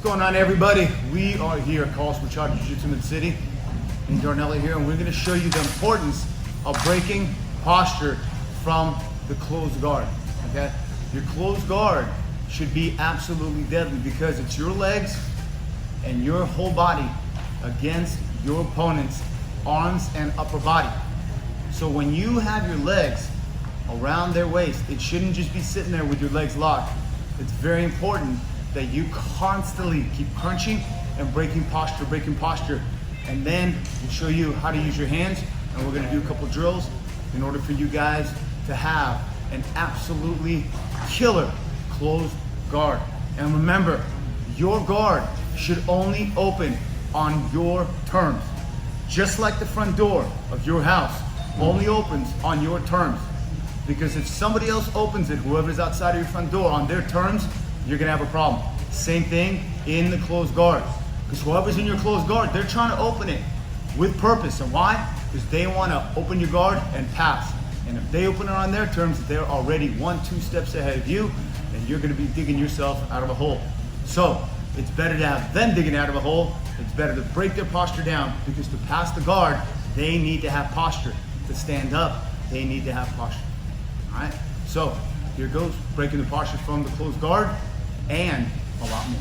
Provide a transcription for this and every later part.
going on, everybody? We are here at Call Switch Jiu-Jitsu Mid-City in Darnella here, and we're going to show you the importance of breaking posture from the closed guard. Okay, your closed guard should be absolutely deadly because it's your legs and your whole body against your opponent's arms and upper body. So when you have your legs around their waist, it shouldn't just be sitting there with your legs locked. It's very important that you constantly keep crunching and breaking posture. And then we'll show you how to use your hands, and we're gonna do a couple drills in order for you guys to have an absolutely killer closed guard. And remember, your guard should only open on your terms. Just like the front door of your house only opens on your terms. Because if somebody else opens it, whoever's outside of your front door, on their terms, you're gonna have a problem. Same thing in the closed guards. Because whoever's in your closed guard, they're trying to open it with purpose. And why? Because they wanna open your guard and pass. And if they open it on their terms, they're already 1-2 steps ahead of you, and you're gonna be digging yourself out of a hole. So it's better to have them digging out of a hole. It's better to break their posture down, because to pass the guard, they need to have posture. To stand up, they need to have posture. All right, so here goes, breaking the posture from the closed guard and a lot more.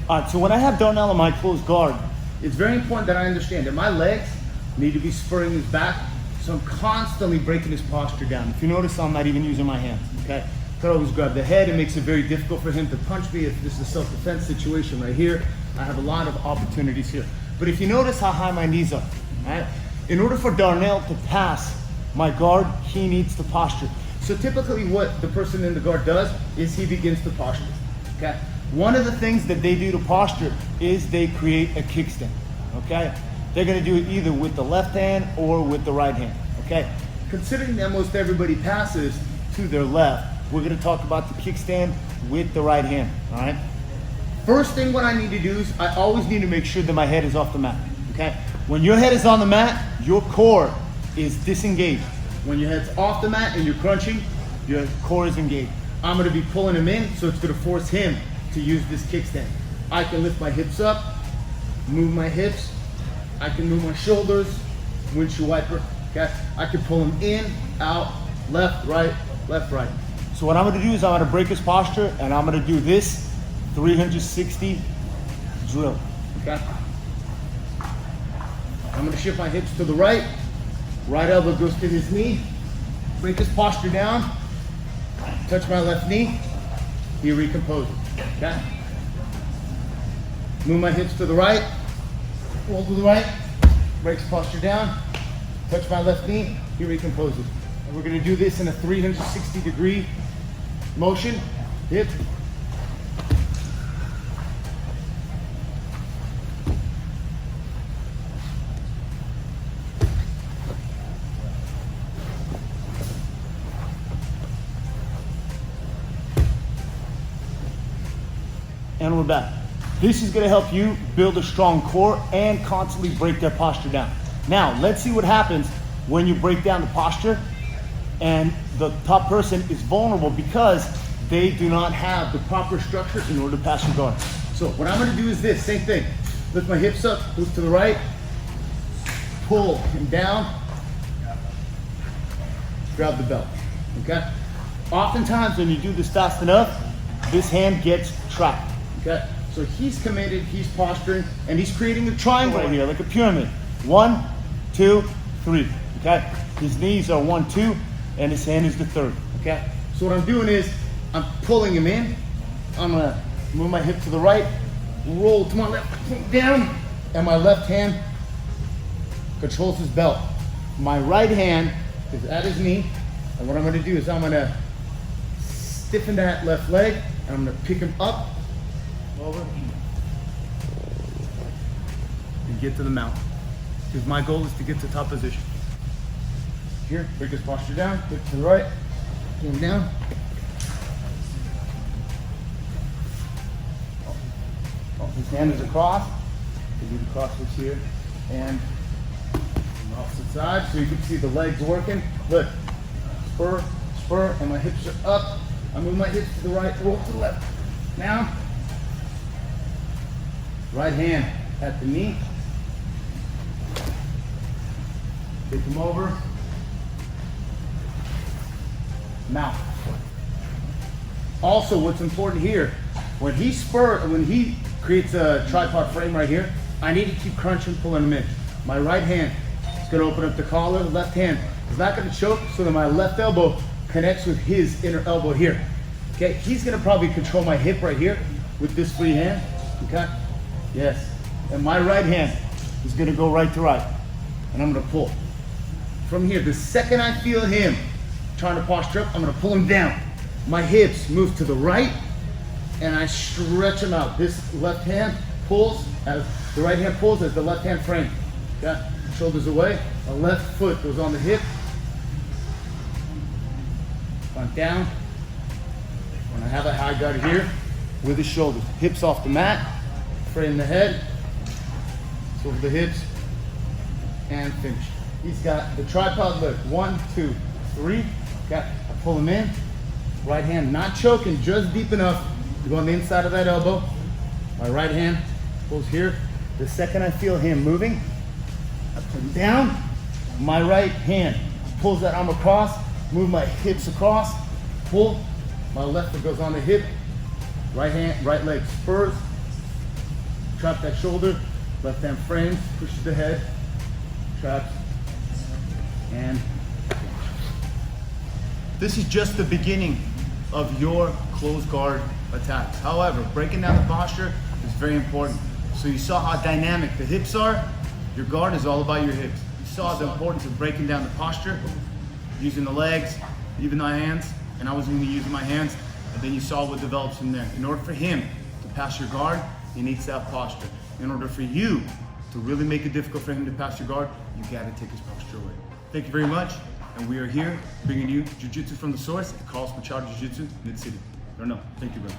All right, so when I have Darnell in my closed guard, it's very important that I understand that my legs need to be spurring his back, so I'm constantly breaking his posture down. If you notice, I'm not even using my hands, okay? Could always grab the head. It makes it very difficult for him to punch me. If this is a self-defense situation right here, I have a lot of opportunities here. But if you notice how high my knees are, all right? In order for Darnell to pass my guard, he needs to posture. So typically what the person in the guard does is he begins to posture, okay? One of the things that they do to posture is they create a kickstand, okay? They're gonna do it either with the left hand or with the right hand, okay? Considering that most everybody passes to their left, we're gonna talk about the kickstand with the right hand, all right? First thing what I need to do is I always need to make sure that my head is off the mat, okay? When your head is on the mat, your core is disengaged. When your head's off the mat and you're crunching, your core is engaged. I'm gonna be pulling him in, so it's gonna force him to use this kickstand. I can lift my hips up, move my hips, I can move my shoulders, windshield wiper, okay? I can pull him in, out, left, right, left, right. So what I'm gonna do is I'm gonna break his posture, and I'm gonna do this 360 drill, okay? I'm gonna shift my hips to the right elbow goes to his knee, break his posture down, touch my left knee, he recomposes, okay? Move my hips to the right, roll to the right, breaks posture down, touch my left knee, he recomposes. And we're gonna do this in a 360-degree motion, hip, and we're back. This is gonna help you build a strong core and constantly break their posture down. Now, let's see what happens when you break down the posture and the top person is vulnerable because they do not have the proper structure in order to pass your guard. So what I'm gonna do is this, same thing. Lift my hips up, move to the right, pull him down, grab the belt, okay? Oftentimes when you do this fast enough, this hand gets trapped. Okay, so he's committed, he's posturing, and he's creating a triangle right here, like a pyramid. 1, 2, 3, okay? His knees are 1, 2, and his hand is the third, okay? So what I'm doing is, I'm pulling him in, I'm gonna move my hip to the right, roll to my left, down, and my left hand controls his belt. My right hand is at his knee, and what I'm gonna do is I'm gonna stiffen that left leg, and I'm gonna pick him up, over, and get to the mount. Because my goal is to get to top position. Here, break his posture down, hip to the right, pull him down. His hand is across, we do the cross this here, and on the opposite side, so you can see the legs working. Look, spur, and my hips are up. I move my hips to the right, roll to the left. Now, Right hand at the knee. Take him over. Mount. Also, what's important here, when he creates a tripod frame right here, I need to keep crunching, pulling him in. My right hand is going to open up the collar. Left hand is not going to choke, so that my left elbow connects with his inner elbow here. Okay, he's going to probably control my hip right here with this free hand. Okay, yes. And my right hand is going to go right to right, and I'm going to pull. From here, the second I feel him trying to posture up, I'm going to pull him down. My hips move to the right, and I stretch them out. This left hand pulls as the right hand pulls as the left hand frame. Okay, shoulders away. The left foot goes on the hip. On down. When I have a high guard here, with the shoulders, hips off the mat, frame the head, so over the hips, and finish. He's got the tripod lift. 1, 2, 3. Okay, I pull him in. Right hand not choking, just deep enough to go on the inside of that elbow. My right hand pulls here. The second I feel him moving, I put him down. My right hand pulls that arm across, move my hips across, pull. My left foot goes on the hip. Right hand, right leg spurs. Trap that shoulder. Left hand frames, pushes the head. Traps. And this is just the beginning of your closed guard attacks. However, breaking down the posture is very important. So you saw how dynamic the hips are. Your guard is all about your hips. You saw the importance of breaking down the posture, using the legs, even my hands, and I was going to be using my hands, and then you saw what develops from there. In order for him to pass your guard, he needs that posture. In order for you to really make it difficult for him to pass your guard, you got to take his posture away. Thank you very much, and we are here bringing you Jiu-Jitsu from the source at Carlos Machado Jiu-Jitsu, Mid-City. I don't know. Thank you, brother.